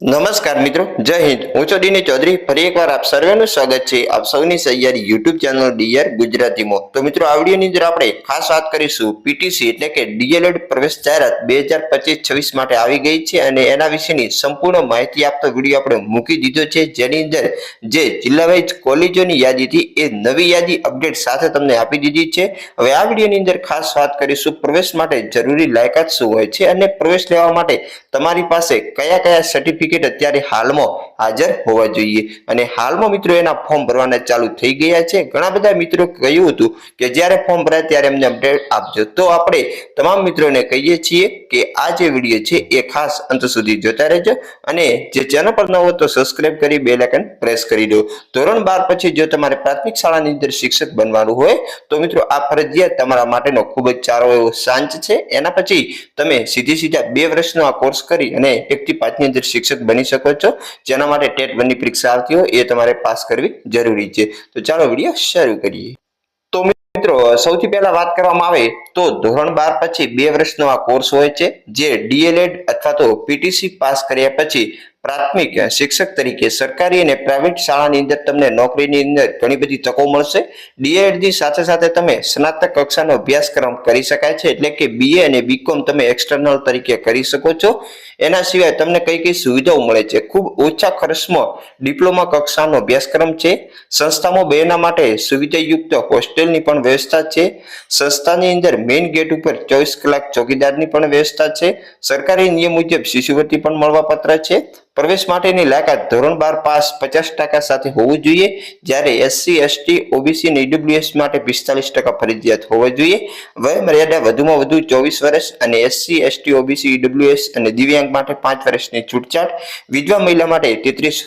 નમસ્કાર મિત્રો, જય હિન્દ। હું છું ડીની ચૌધરી। ફરી એકવાર આપ સર્વેનું સ્વાગત છે આપ સૌની સહિયારી યુટ્યુબ ચેનલ ડીઆર ગુજરાતીમાં। તો મિત્રો, આ વિડીયોની અંદર આપણે ખાસ વાત કરીશું પીટીસી એટલે કે ડીએલએડ પ્રવેશ જાહેરાત 2025-26 માટે આવી ગઈ છે અને એના વિશેની સંપૂર્ણ માહિતી આપતો વિડીયો આપણે મૂકી દીધો છે, જેની અંદર જે જિલ્લા વાઇઝ કોલેજોની યાદી હતી એ નવી યાદી અપડેટ સાથે તમને આપી દીધી છે। હવે આ વિડીયોની અંદર ખાસ વાત કરીશું પ્રવેશ માટે જરૂરી લાયકાત શું હોય છે અને પ્રવેશ લેવા માટે તમારી પાસે કયા કયા સર્ટિફિકેટ અત્યારે હાલમાં હાજર હોવા જોઈએ અને હાલમાં મિત્રો એના ફોર્મ ભરવાના ચાલુ થઈ ગયા છે। ઘણા બધા મિત્રો કહ્યું હતું કે જ્યારે ફોર્મ ભરાય ત્યારે અમને અપડેટ આપજો, તો આપણે તમામ મિત્રોને કહીએ છીએ કે આ જે વિડીયો છે એ ખાસ અંત સુધી જોતા રહેજો અને જે ચેનલ પર ન હોય તો સબસ્ક્રાઇબ કરી બેલ આઇકન પ્રેસ કરી દો। ધોરણ 12 પછી જો તમારે પ્રાથમિક શાળાની અંદર શિક્ષક બનવાનું હોય તો મિત્રો આ ફરજિયાત તમારા માટેનો ખૂબ જ સારો એવો સાંચ છે। એના પછી તમે સીધા 2 વર્ષનો આ કોર્સ કરી અને 1 થી 5 ની અંદર શિક્ષક બની શકો છો, જેના માટે ટેટ 1 ની પરીક્ષા આવતી હોય એ તમારે પાસ કરવી જરૂરી છે। તો ચાલો વિડીયો શરૂ કરીએ। તો મિત્રો, સૌથી પહેલા વાત કરવામાં આવે તો ધોરણ 12 પછી 2 વર્ષનો આ કોર્સ હોય છે, જે ડીએલએડ અથવા તો પીટીસી પાસ કર્યા પછી પ્રાથમિક શિક્ષક તરીકે સરકારી અને પ્રાઇવેટ શાળાની અંદર તમને નોકરીની અંદર ઘણી બધી તકો મળશે। ડીએડ ની સાથે સાથે તમે સ્નાતક કક્ષાનો અભ્યાસક્રમ કરી શકાય છે, એટલે કે બીએ અને બીકોમ તમે એક્સટર્નલ તરીકે કરી શકો છો। એના સિવાય તમને કઈ કઈ સુવિધાઓ મળે છે? ખૂબ ઓછા ખર્ચમાં ડિપ્લોમા કક્ષાનો અભ્યાસક્રમ છે। સંસ્થામાં બહેનો માટે સુવિધાયુક્ત હોસ્ટેલની પણ વ્યવસ્થા છે। સંસ્થાની અંદર મેઇન ગેટ ઉપર 24 કલાક ચોકીદારની પણ વ્યવસ્થા છે। સરકારી નિયમ મુજબ શિષ્યવૃત્તિ પણ મળવાપાત્ર છે। પ્રવેશ માટેની લાયકાત ધોરણ 12 પાસ 50% સાથે હોવું જોઈએ, જ્યારે એસસી, એસટી, ઓબીસી અને ઈડબ્લ્યુએસ માટે 45% ફરજિયાત હોવો જોઈએ। વય મર્યાદા વધુમાં વધુ 24 વર્ષ અને એસસી, એસટી, ઓબીસી, ઈડબ્લ્યુએસ અને દિવ્યાંગ માટે 5 વર્ષની છૂટછાટ। વિધવા મહિલા માટે 33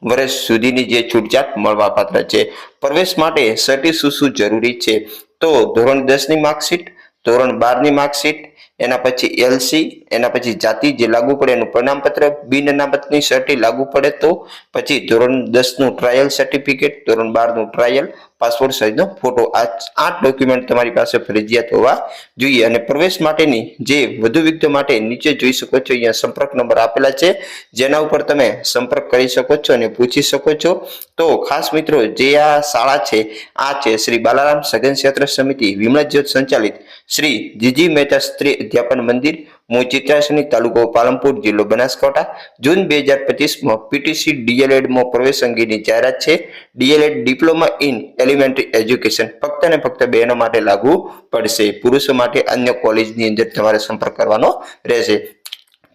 વર્ષ સુધીની જે છૂટછાટ મળવાપાત્ર છે। પ્રવેશ માટે શું જરૂરી છે? તો ધોરણ 10 ની માર્કશીટ, ધોરણ 12 ની માર્કશીટ, એના પછી એલસી, એના પછી જાતિ જે લાગુ પડે એનું પ્રમાણપત્ર, બિન અનામતની સર્ટી લાગુ પડે તો, પછી ધોરણ 10 નું ટ્રાયલ સર્ટિફિકેટ, ધોરણ 12 નું ટ્રાયલ, પાસપોર્ટ સાઇઝનો ફોટો, આ 8 ડોક્યુમેન્ટ તમારી પાસે ફરજિયાત હોવા જોઈએ। અને પ્રવેશ માટેની જે વધુ વિગતો માટે નીચે જોઈ શકો છો, અહીંયા સંપર્ક નંબર આપેલા છે, જેના ઉપર તમે સંપર્ક કરી શકો છો અને પૂછી શકો છો। તો ખાસ મિત્રો, જે આ શાળા છે આ છે શ્રી બાલારામ સઘન ક્ષેત્ર સમિતિ વિમલા જ્યોત સંચાલિત શ્રી જીજી મહેતા સ્ત્રી અધ્યાપન મંદિર, મૂળ ચિત્રાસની, તાલુકો પાલનપુર, જિલ્લો બનાસકાંઠા। જૂન 2025 પીટીસી ડીએલએડમાં પ્રવેશ અંગેની જાહેરાત છે। DElEd diploma in elementary education ફક્ત ને ફક્ત બહેનો માટે લાગુ પડશે, પુરુષો માટે અન્ય કોલેજની અંદર તમારે સંપર્ક કરવાનો રહેશે।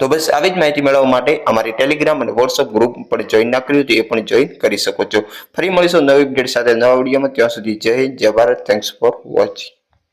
તો બસ આવી જ માહિતી મેળવવા માટે અમારી ટેલિગ્રામ અને વોટ્સઅપ ગ્રુપ પણ જોઈન ના કર્યું તો એ પણ જોઈન કરી શકો છો। ફરી મળીશું નવી અપડેટ સાથે નવા વિડીયોમાં, ત્યાં સુધી જય હિન્દ, જય ભારત। Thanks for watching.